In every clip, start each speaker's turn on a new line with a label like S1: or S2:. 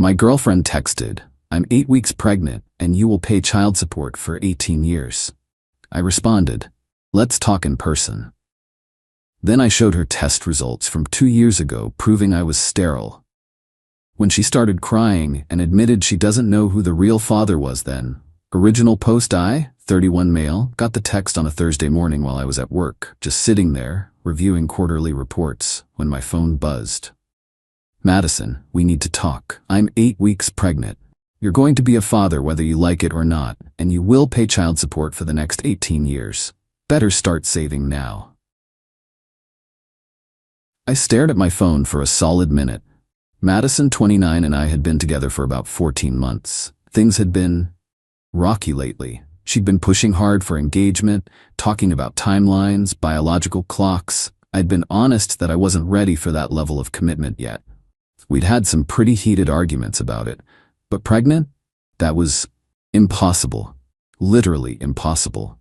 S1: My girlfriend texted, "I'm 8 weeks pregnant and you will pay child support for 18 years. I responded, "Let's talk in person." Then I showed her test results from 2 years ago proving I was sterile. When she started crying and admitted she doesn't know who the real father was then, original post I, 31 male, got the text on a Thursday morning while I was at work, just sitting there, reviewing quarterly reports, when my phone buzzed. "Madison, we need to talk. I'm 8 weeks pregnant. You're going to be a father whether you like it or not, and you will pay child support for the next 18 years. Better start saving now." I stared at my phone for a solid minute. Madison, 29, and I had been together for about 14 months. Things had been rocky lately. She'd been pushing hard for engagement, talking about timelines, biological clocks. I'd been honest that I wasn't ready for that level of commitment yet. We'd had some pretty heated arguments about it, but pregnant? That was impossible. Literally impossible.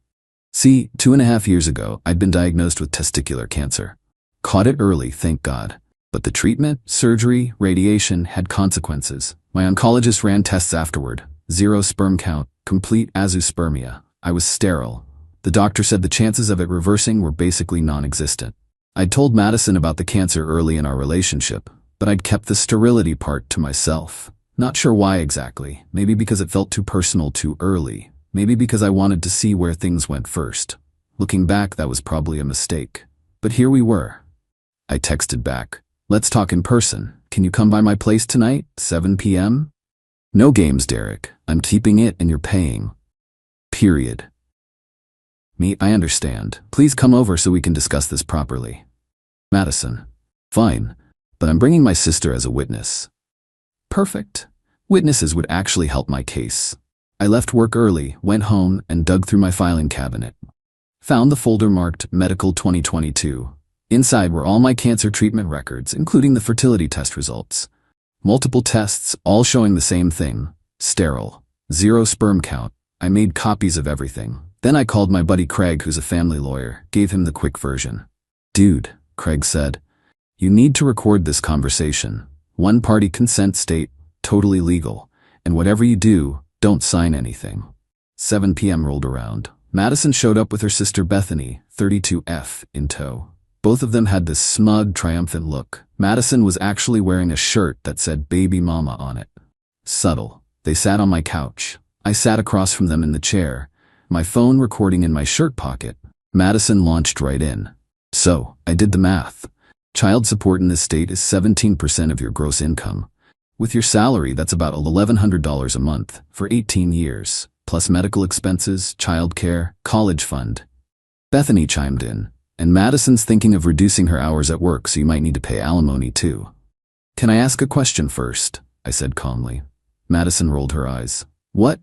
S1: See, 2.5 years ago, I'd been diagnosed with testicular cancer. Caught it early, thank God. But the treatment, surgery, radiation had consequences. My oncologist ran tests afterward. 0 sperm count, complete azoospermia. I was sterile. The doctor said the chances of it reversing were basically non-existent. I'd told Madison about the cancer early in our relationship, but I'd kept the sterility part to myself. Not sure why exactly. Maybe because it felt too personal too early. Maybe because I wanted to see where things went first. Looking back, that was probably a mistake. But here we were. I texted back, "Let's talk in person. Can you come by my place tonight, 7 p.m.? No games, Derek. I'm keeping it and you're paying. Period." Me, "I understand. Please come over so we can discuss this properly." Madison, "Fine, but I'm bringing my sister as a witness." Perfect. Witnesses would actually help my case. I left work early, went home, and dug through my filing cabinet. Found the folder marked Medical 2022. Inside were all my cancer treatment records, including the fertility test results. Multiple tests, all showing the same thing. Sterile. 0 sperm count. I made copies of everything. Then I called my buddy Craig, who's a family lawyer, gave him the quick version. "Dude," Craig said, "you need to record this conversation. One-party consent state, totally legal. And whatever you do, don't sign anything." 7 p.m. rolled around. Madison showed up with her sister Bethany, 32F, in tow. Both of them had this smug, triumphant look. Madison was actually wearing a shirt that said "Baby Mama" on it. Subtle. They sat on my couch. I sat across from them in the chair, my phone recording in my shirt pocket. Madison launched right in. "So, I did the math. Child support in this state is 17% of your gross income. With your salary, that's about $1,100 a month for 18 years, plus medical expenses, childcare, college fund." Bethany chimed in, "And Madison's thinking of reducing her hours at work, so you might need to pay alimony too." "Can I ask a question first?" I said calmly. Madison rolled her eyes. "What?"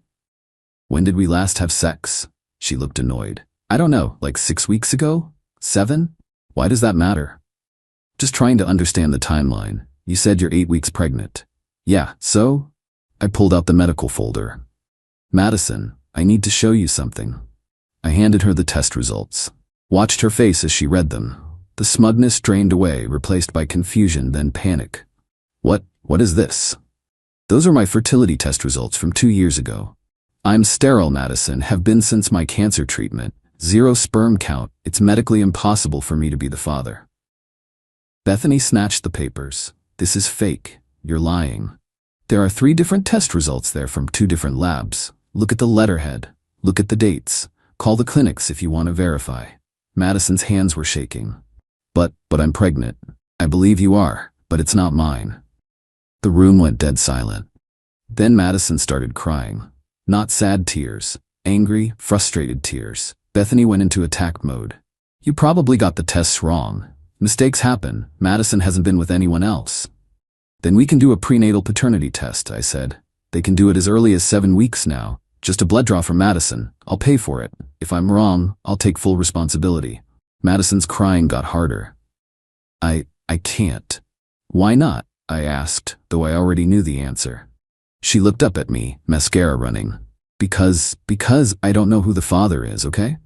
S1: "When did we last have sex?" She looked annoyed. "I don't know, like 6 weeks ago? 7? Why does that matter?" "Just trying to understand the timeline. You said you're 8 weeks pregnant." "Yeah, so?" I pulled out the medical folder. "Madison, I need to show you something." I handed her the test results. Watched her face as she read them. The smugness drained away, replaced by confusion, then panic. What is this?" "Those are my fertility test results from 2 years ago. I'm sterile, Madison, have been since my cancer treatment. 0 sperm count. It's medically impossible for me to be the father." Bethany snatched the papers. "This is fake. You're lying. There are 3 different test results there from 2 different labs. Look at the letterhead. Look at the dates. Call the clinics if you want to verify." Madison's hands were shaking. But I'm pregnant." "I believe you are, but it's not mine." The room went dead silent. Then Madison started crying. Not sad tears, angry, frustrated tears. Bethany went into attack mode. "You probably got the tests wrong. Mistakes happen. Madison hasn't been with anyone else." "Then we can do a prenatal paternity test," I said. "They can do it as early as 7 weeks now. Just a blood draw from Madison. I'll pay for it. If I'm wrong, I'll take full responsibility." Madison's crying got harder. I can't." "Why not?" I asked, though I already knew the answer. She looked up at me, mascara running. Because I don't know who the father is, okay?"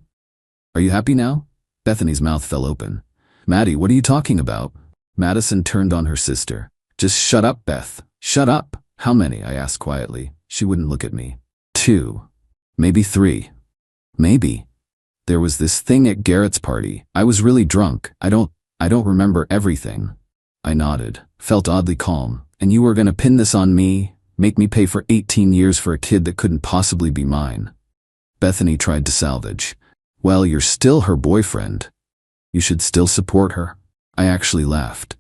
S1: "Are you happy now?" Bethany's mouth fell open. "Maddie, what are you talking about?" Madison turned on her sister. "Just shut up, Beth. Shut up. How many? I asked quietly. She wouldn't look at me. 2. Maybe 3. Maybe. There was this thing at Garrett's party. I was really drunk. I don't remember everything. I nodded, felt oddly calm. And you were gonna pin this on me? Make me pay for 18 years for a kid that couldn't possibly be mine? Bethany tried to salvage. Well, you're still her boyfriend. You should still support her. I actually laughed.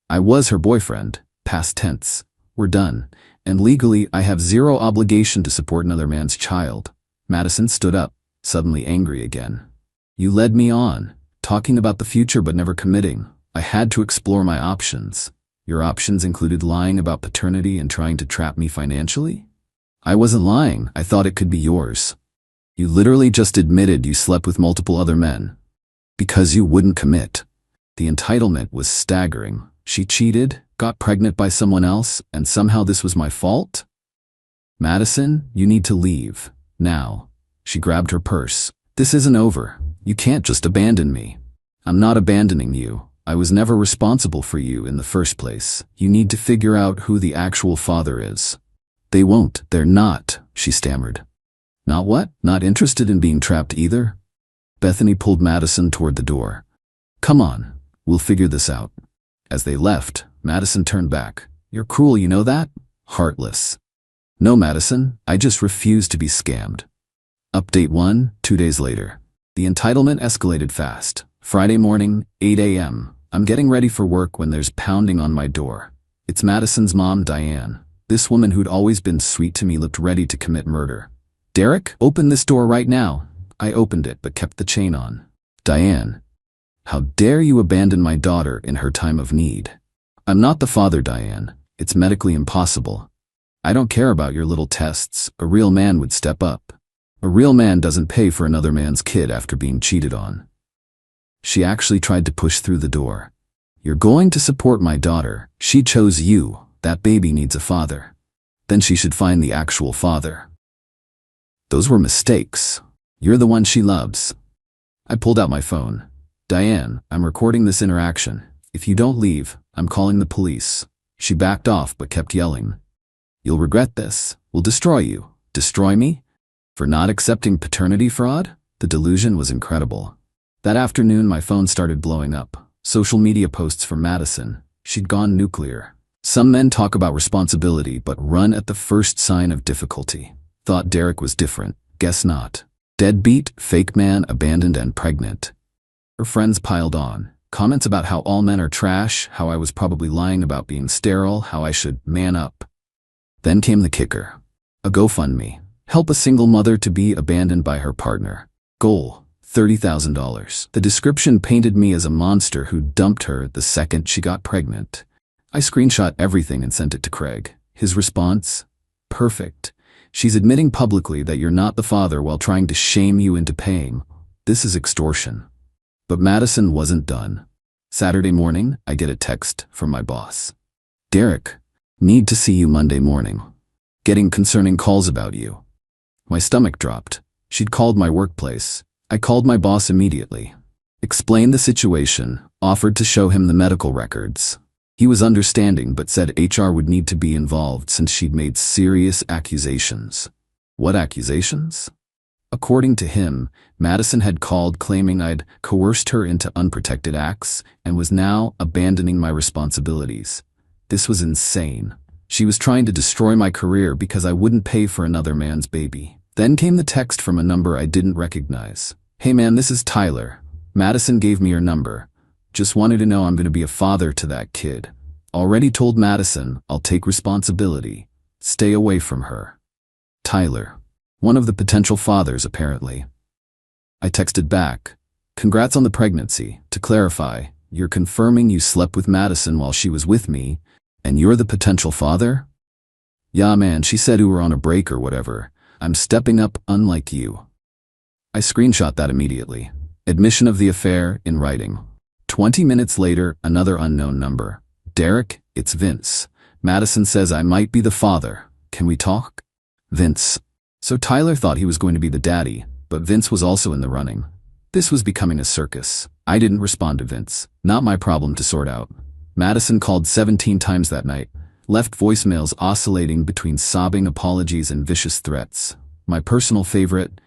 S1: I was her boyfriend, past tense. We're done. And legally, I have zero obligation to support another man's child. Madison stood up, suddenly angry again. You led me on, talking about the future but never committing. I had to explore my options. Your options included lying about paternity and trying to trap me financially? I wasn't lying. I thought it could be yours. You literally just admitted you slept with multiple other men. Because you wouldn't commit. The entitlement was staggering. She cheated, got pregnant by someone else, and somehow this was my fault? Madison, you need to leave. Now. She grabbed her purse. This isn't over. You can't just abandon me. I'm not abandoning you. I was never responsible for you in the first place. You need to figure out who the actual father is. They won't. They're not, she stammered. Not what? Not interested in being trapped either? Bethany pulled Madison toward the door. Come on. We'll figure this out. As they left, Madison turned back. You're cruel, you know that? Heartless. No, Madison, I just refuse to be scammed. Update 1, 2 days later. The entitlement escalated fast. Friday morning, 8 a.m. I'm getting ready for work when there's pounding on my door. It's Madison's mom, Diane. This woman who'd always been sweet to me looked ready to commit murder. Derek, open this door right now. I opened it but kept the chain on. Diane. How dare you abandon my daughter in her time of need? I'm not the father, Diane. It's medically impossible. I don't care about your little tests. A real man would step up. A real man doesn't pay for another man's kid after being cheated on. She actually tried to push through the door. You're going to support my daughter. She chose you. That baby needs a father. Then she should find the actual father. Those were mistakes. You're the one she loves. I pulled out my phone. Diane, I'm recording this interaction. If you don't leave, I'm calling the police. She backed off but kept yelling. You'll regret this. We'll destroy you. Destroy me? For not accepting paternity fraud? The delusion was incredible. That afternoon, my phone started blowing up. Social media posts from Madison. She'd gone nuclear. Some men talk about responsibility but run at the first sign of difficulty. Thought Derek was different. Guess not. Deadbeat, fake man, abandoned and pregnant. Her friends piled on. Comments about how all men are trash, how I was probably lying about being sterile, how I should man up. Then came the kicker. A GoFundMe. Help a single mother to be abandoned by her partner. Goal, $30,000. The description painted me as a monster who dumped her the second she got pregnant. I screenshot everything and sent it to Craig. His response? Perfect. She's admitting publicly that you're not the father while trying to shame you into paying. This is extortion. But Madison wasn't done. Saturday morning, I get a text from my boss. Derek, need to see you Monday morning. Getting concerning calls about you. My stomach dropped. She'd called my workplace. I called my boss immediately. Explained the situation, offered to show him the medical records. He was understanding but said HR would need to be involved since she'd made serious accusations. What accusations? According to him, Madison had called claiming I'd coerced her into unprotected acts and was now abandoning my responsibilities. This was insane. She was trying to destroy my career because I wouldn't pay for another man's baby. Then came the text from a number I didn't recognize. Hey man, this is Tyler. Madison gave me your number. Just wanted to know I'm going to be a father to that kid. Already told Madison I'll take responsibility. Stay away from her. Tyler. One of the potential fathers, apparently. I texted back. Congrats on the pregnancy. To clarify, you're confirming you slept with Madison while she was with me, and you're the potential father? Yeah man, she said we were on a break or whatever. I'm stepping up unlike you. I screenshot that immediately. Admission of the affair in writing. 20 minutes later, another unknown number. Derek, it's Vince. Madison says I might be the father. Can we talk? Vince. So Tyler thought he was going to be the daddy, but Vince was also in the running. This was becoming a circus. I didn't respond to Vince. Not my problem to sort out. Madison called 17 times that night. left voicemails oscillating between sobbing apologies and vicious threats. My personal favorite: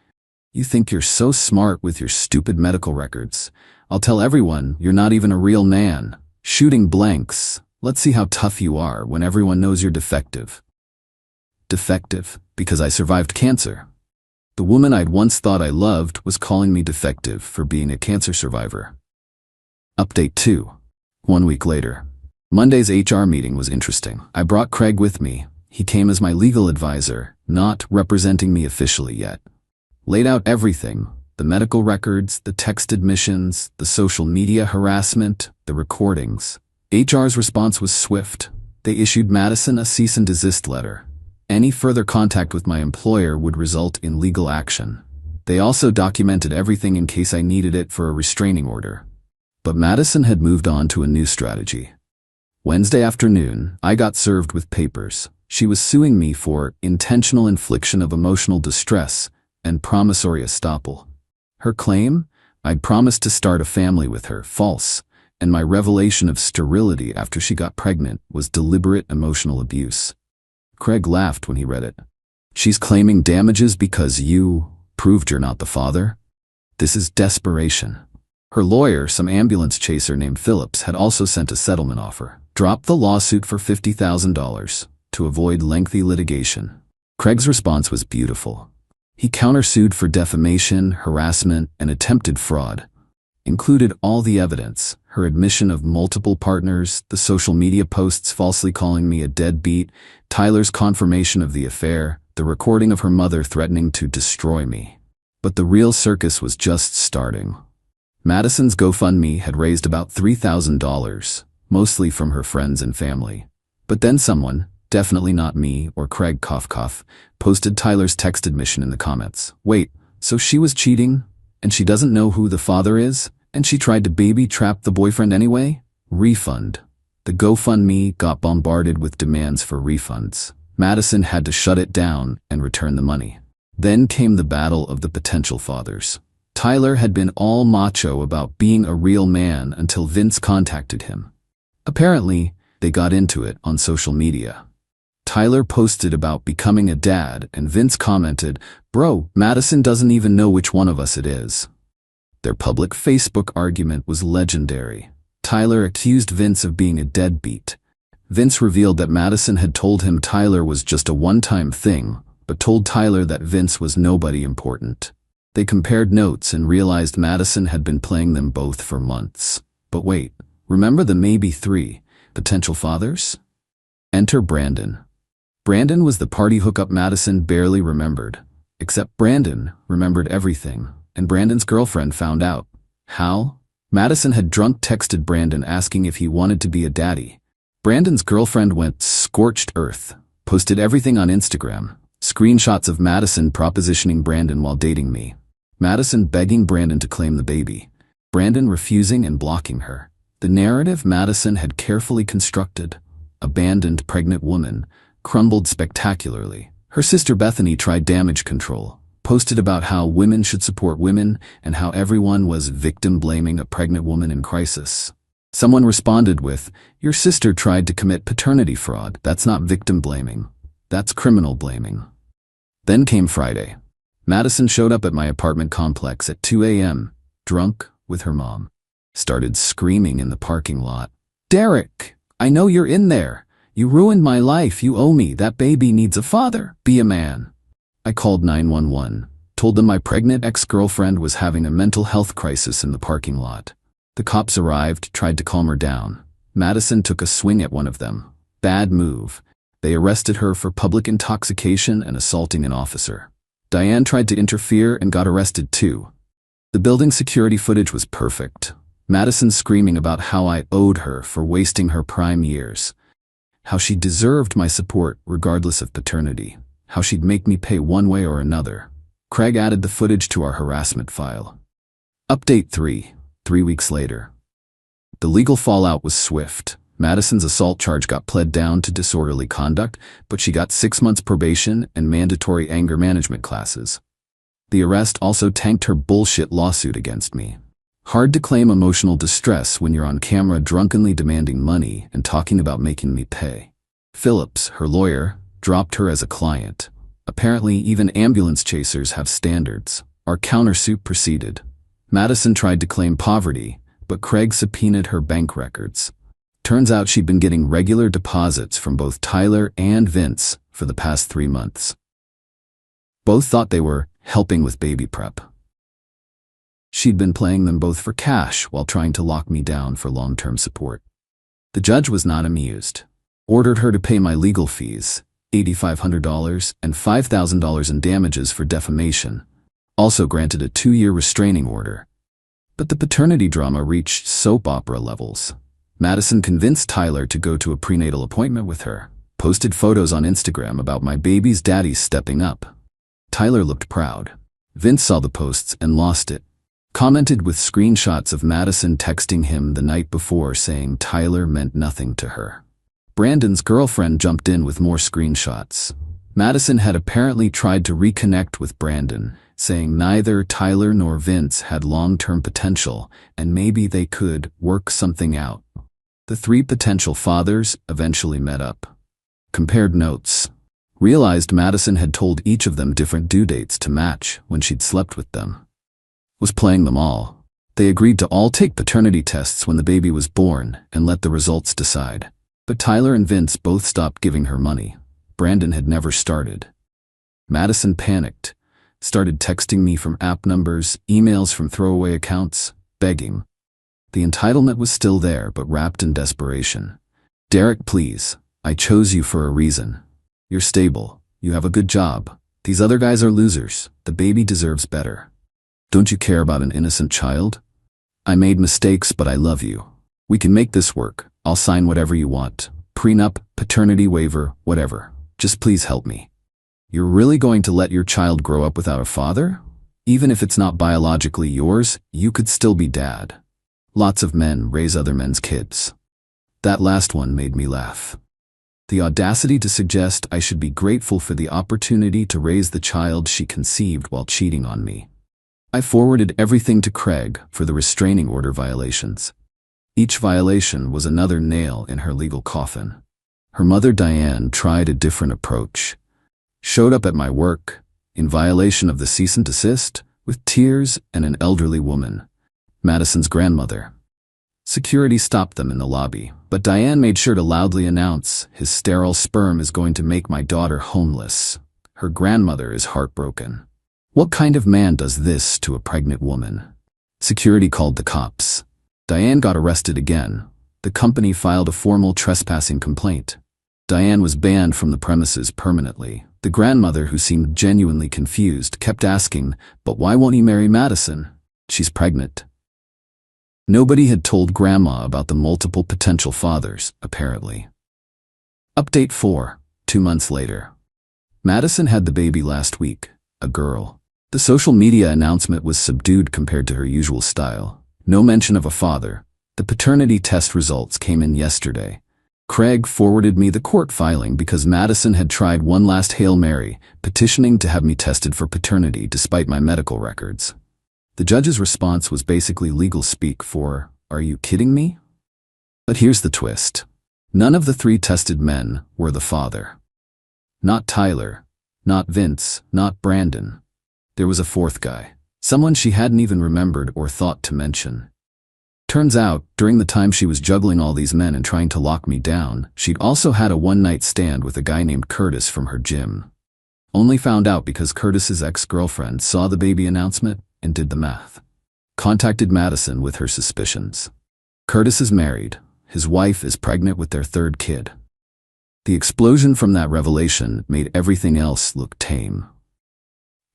S1: "You think you're so smart with your stupid medical records. I'll tell everyone you're not even a real man. Shooting blanks. Let's see how tough you are when everyone knows you're defective." Defective because I survived cancer. The woman I'd once thought I loved was calling me defective for being a cancer survivor. Update 2. 1 week later. Monday's HR meeting was interesting. I brought Craig with me. He came as my legal advisor, not representing me officially yet. Laid out everything: the medical records, the text admissions, the social media harassment, the recordings. HR's response was swift. They issued Madison a cease and desist letter. Any further contact with my employer would result in legal action. They also documented everything in case I needed it for a restraining order. But Madison had moved on to a new strategy. Wednesday afternoon, I got served with papers. She was suing me for intentional infliction of emotional distress and promissory estoppel. Her claim? I'd promised to start a family with her, false, and my revelation of sterility after she got pregnant was deliberate emotional abuse. Craig laughed when he read it. "She's claiming damages because you proved you're not the father? This is desperation." Her lawyer, some ambulance chaser named Phillips, had also sent a settlement offer. Drop the lawsuit for $50,000 to avoid lengthy litigation. Craig's response was beautiful. He countersued for defamation, harassment, and attempted fraud. Included all the evidence: her admission of multiple partners, the social media posts falsely calling me a deadbeat, Tyler's confirmation of the affair, the recording of her mother threatening to destroy me. But the real circus was just starting. Madison's GoFundMe had raised about $3,000, mostly from her friends and family. But then someone, definitely not me or Craig cough cough, posted Tyler's text admission in the comments. Wait, so she was cheating, and she doesn't know who the father is, and she tried to baby trap the boyfriend anyway? Refund. The GoFundMe got bombarded with demands for refunds. Madison had to shut it down and return the money. Then came the battle of the potential fathers. Tyler had been all macho about being a real man until Vince contacted him. Apparently, they got into it on social media. Tyler posted about becoming a dad, and Vince commented, "Bro, Madison doesn't even know which one of us it is." Their public Facebook argument was legendary. Tyler accused Vince of being a deadbeat. Vince revealed that Madison had told him Tyler was just a one-time thing, but told Tyler that Vince was nobody important. They compared notes and realized Madison had been playing them both for months. But wait, remember the maybe 3 potential fathers? Enter Brandon. Brandon was the party hookup Madison barely remembered. Except Brandon remembered everything, and Brandon's girlfriend found out. How? Madison had drunk texted Brandon asking if he wanted to be a daddy. Brandon's girlfriend went scorched earth, posted everything on Instagram, screenshots of Madison propositioning Brandon while dating me. Madison begging Brandon to claim the baby. Brandon refusing and blocking her. The narrative Madison had carefully constructed, abandoned pregnant woman, crumbled spectacularly. Her sister Bethany tried damage control, posted about how women should support women and how everyone was victim blaming a pregnant woman in crisis. Someone responded with, "Your sister tried to commit paternity fraud. That's not victim blaming. That's criminal blaming." Then came Friday. Madison showed up at my apartment complex at 2 a.m., drunk, with her mom. Started screaming in the parking lot. "Derek, I know you're in there. You ruined my life. You owe me. That baby needs a father. Be a man." I called 911, told them my pregnant ex-girlfriend was having a mental health crisis in the parking lot. The cops arrived, tried to calm her down. Madison took a swing at one of them. Bad move. They arrested her for public intoxication and assaulting an officer. Diane tried to interfere and got arrested too. The building security footage was perfect. Madison screaming about how I owed her for wasting her prime years. How she deserved my support regardless of paternity. How she'd make me pay one way or another. Craig added the footage to our harassment file. Update 3. 3 weeks later. The legal fallout was swift. Madison's assault charge got pled down to disorderly conduct, but she got 6 months probation and mandatory anger management classes. The arrest also tanked her bullshit lawsuit against me. Hard to claim emotional distress when you're on camera drunkenly demanding money and talking about making me pay. Phillips, her lawyer, dropped her as a client. Apparently, even ambulance chasers have standards. Our countersuit proceeded. Madison tried to claim poverty, but Craig subpoenaed her bank records. Turns out she'd been getting regular deposits from both Tyler and Vince for the past 3 months. Both thought they were helping with baby prep. She'd been playing them both for cash while trying to lock me down for long-term support. The judge was not amused. Ordered her to pay my legal fees, $8,500 and $5,000 in damages for defamation. Also granted a 2-year restraining order. But the paternity drama reached soap opera levels. Madison convinced Tyler to go to a prenatal appointment with her, posted photos on Instagram about my baby's daddy stepping up. Tyler looked proud. Vince saw the posts and lost it. Commented with screenshots of Madison texting him the night before saying Tyler meant nothing to her. Brandon's girlfriend jumped in with more screenshots. Madison had apparently tried to reconnect with Brandon, saying neither Tyler nor Vince had long-term potential and maybe they could work something out. The 3 potential fathers eventually met up. Compared notes. Realized Madison had told each of them different due dates to match when she'd slept with them. Was playing them all. They agreed to all take paternity tests when the baby was born and let the results decide. But Tyler and Vince both stopped giving her money. Brandon had never started. Madison panicked, started texting me from app numbers, emails from throwaway accounts, begging. The entitlement was still there, but wrapped in desperation. Derek, please, I chose you for a reason. You're stable, you have a good job. These other guys are losers. The baby deserves better. Don't you care about an innocent child? I made mistakes, but I love you. We can make this work. I'll sign whatever you want. Prenup, paternity waiver, whatever. Just please help me. You're really going to let your child grow up without a father? Even if it's not biologically yours, you could still be dad. Lots of men raise other men's kids. That last one made me laugh. The audacity to suggest I should be grateful for the opportunity to raise the child she conceived while cheating on me. I forwarded everything to Craig for the restraining order violations. Each violation was another nail in her legal coffin. Her mother Diane tried a different approach. Showed up at my work, in violation of the cease and desist, with tears and an elderly woman, Madison's grandmother. Security stopped them in the lobby, but Diane made sure to loudly announce, "His sterile sperm is going to make my daughter homeless." Her grandmother is heartbroken. What kind of man does this to a pregnant woman? Security called the cops. Diane got arrested again. The company filed a formal trespassing complaint. Diane was banned from the premises permanently. The grandmother, who seemed genuinely confused, kept asking, "But why won't he marry Madison? She's pregnant." Nobody had told Grandma about the multiple potential fathers, apparently. Update 4, 2 months later. Madison had the baby last week, a girl. The social media announcement was subdued compared to her usual style. No mention of a father. The paternity test results came in yesterday. Craig forwarded me the court filing because Madison had tried one last Hail Mary, petitioning to have me tested for paternity despite my medical records. The judge's response was basically legal speak for, "Are you kidding me?" But here's the twist. None of the 3 tested men were the father. Not Tyler, not Vince, not Brandon. There was a 4th guy, someone she hadn't even remembered or thought to mention. Turns out, during the time she was juggling all these men and trying to lock me down, she'd also had a one-night stand with a guy named Curtis from her gym. Only found out because Curtis's ex-girlfriend saw the baby announcement and did the math. Contacted Madison with her suspicions. Curtis is married. His wife is pregnant with their 3rd kid. The explosion from that revelation made everything else look tame.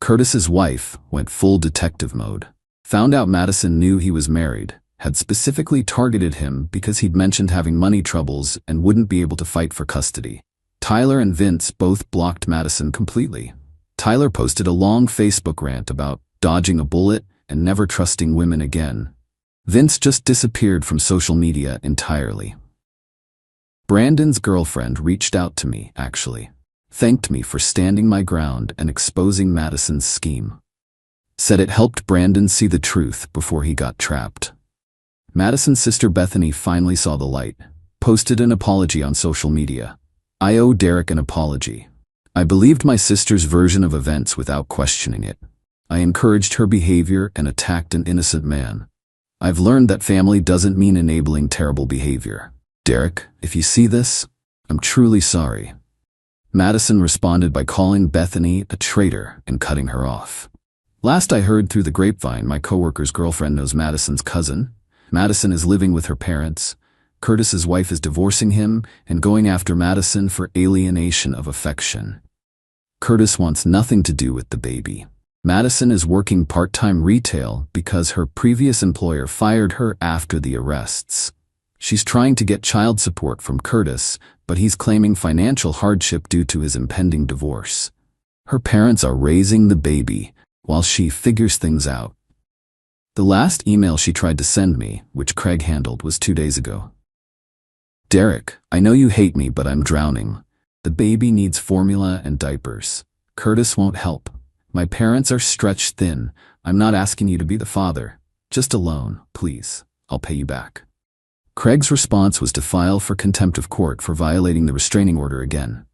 S1: Curtis's wife went full detective mode. Found out Madison knew he was married, had specifically targeted him because he'd mentioned having money troubles and wouldn't be able to fight for custody. Tyler and Vince both blocked Madison completely. Tyler posted a long Facebook rant about dodging a bullet and never trusting women again. Vince just disappeared from social media entirely. Brandon's girlfriend reached out to me, actually. Thanked me for standing my ground and exposing Madison's scheme. Said it helped Brandon see the truth before he got trapped. Madison's sister Bethany finally saw the light, posted an apology on social media. I owe Derek an apology. I believed my sister's version of events without questioning it. I encouraged her behavior and attacked an innocent man. I've learned that family doesn't mean enabling terrible behavior. Derek, if you see this, I'm truly sorry. Madison responded by calling Bethany a traitor and cutting her off. Last I heard through the grapevine, my coworker's girlfriend knows Madison's cousin. Madison is living with her parents. Curtis's wife is divorcing him and going after Madison for alienation of affection. Curtis wants nothing to do with the baby. Madison is working part-time retail because her previous employer fired her after the arrests. She's trying to get child support from Curtis, but he's claiming financial hardship due to his impending divorce. Her parents are raising the baby while she figures things out. The last email she tried to send me, which Craig handled, was 2 days ago. Derek, I know you hate me, but I'm drowning. The baby needs formula and diapers. Curtis won't help. My parents are stretched thin. I'm not asking you to be the father. Just a loan, please. I'll pay you back. Craig's response was to file for contempt of court for violating the restraining order again.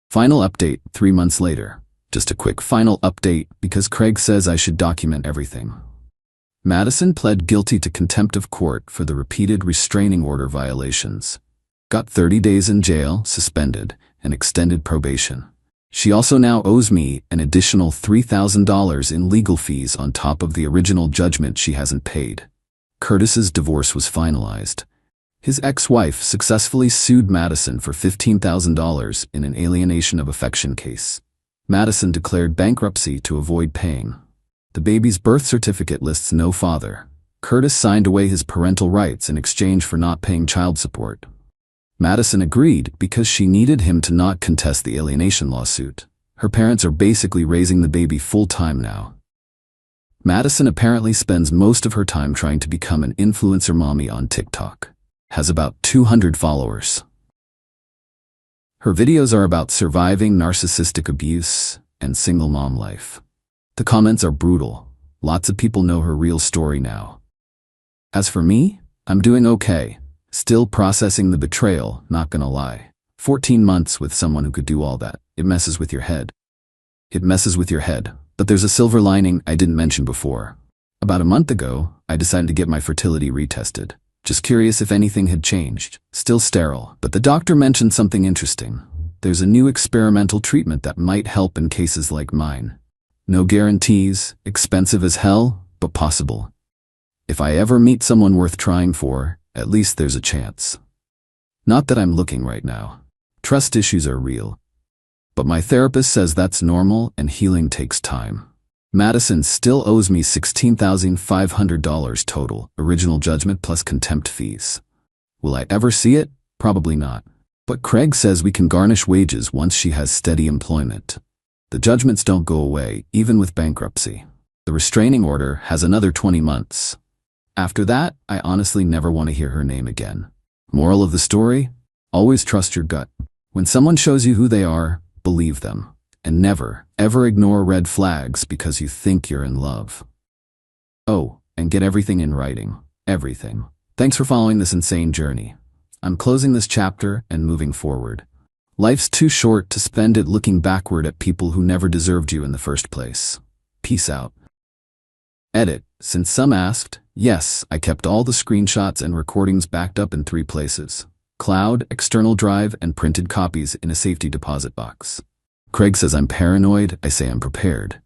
S1: Final update 3 months later. Just a quick final update because Craig says I should document everything. Madison pled guilty to contempt of court for the repeated restraining order violations. Got 30 days in jail, suspended, and extended probation. She also now owes me an additional $3,000 in legal fees on top of the original judgment she hasn't paid. Curtis's divorce was finalized. His ex-wife successfully sued Madison for $15,000 in an alienation of affection case. Madison declared bankruptcy to avoid paying. The baby's birth certificate lists no father. Curtis signed away his parental rights in exchange for not paying child support. Madison agreed because she needed him to not contest the alienation lawsuit. Her parents are basically raising the baby full-time now. Madison apparently spends most of her time trying to become an influencer mommy on TikTok. Has about 200 followers. Her videos are about surviving narcissistic abuse and single mom life. The comments are brutal. Lots of people know her real story now. As for me, I'm doing okay. Still processing the betrayal, not gonna lie. 14 months with someone who could do all that. It messes with your head. It messes with your head. But there's a silver lining I didn't mention before. About a month ago, I decided to get my fertility retested. Just curious if anything had changed. Still sterile, but the doctor mentioned something interesting. There's a new experimental treatment that might help in cases like mine. No guarantees, expensive as hell, but possible. If I ever meet someone worth trying for, at least there's a chance. Not that I'm looking right now. Trust issues are real. But my therapist says that's normal and healing takes time. Madison still owes me $16,500 total, original judgment plus contempt fees. Will I ever see it? Probably not. But Craig says we can garnish wages once she has steady employment. The judgments don't go away, even with bankruptcy. The restraining order has another 20 months. After that, I honestly never want to hear her name again. Moral of the story? Always trust your gut. When someone shows you who they are, believe them. And never, ever ignore red flags because you think you're in love. Oh, and get everything in writing. Everything. Thanks for following this insane journey. I'm closing this chapter and moving forward. Life's too short to spend it looking backward at people who never deserved you in the first place. Peace out. Edit. Since some asked, yes, I kept all the screenshots and recordings backed up in 3 places. Cloud, external drive, and printed copies in a safety deposit box. Craig says I'm paranoid, I say I'm prepared.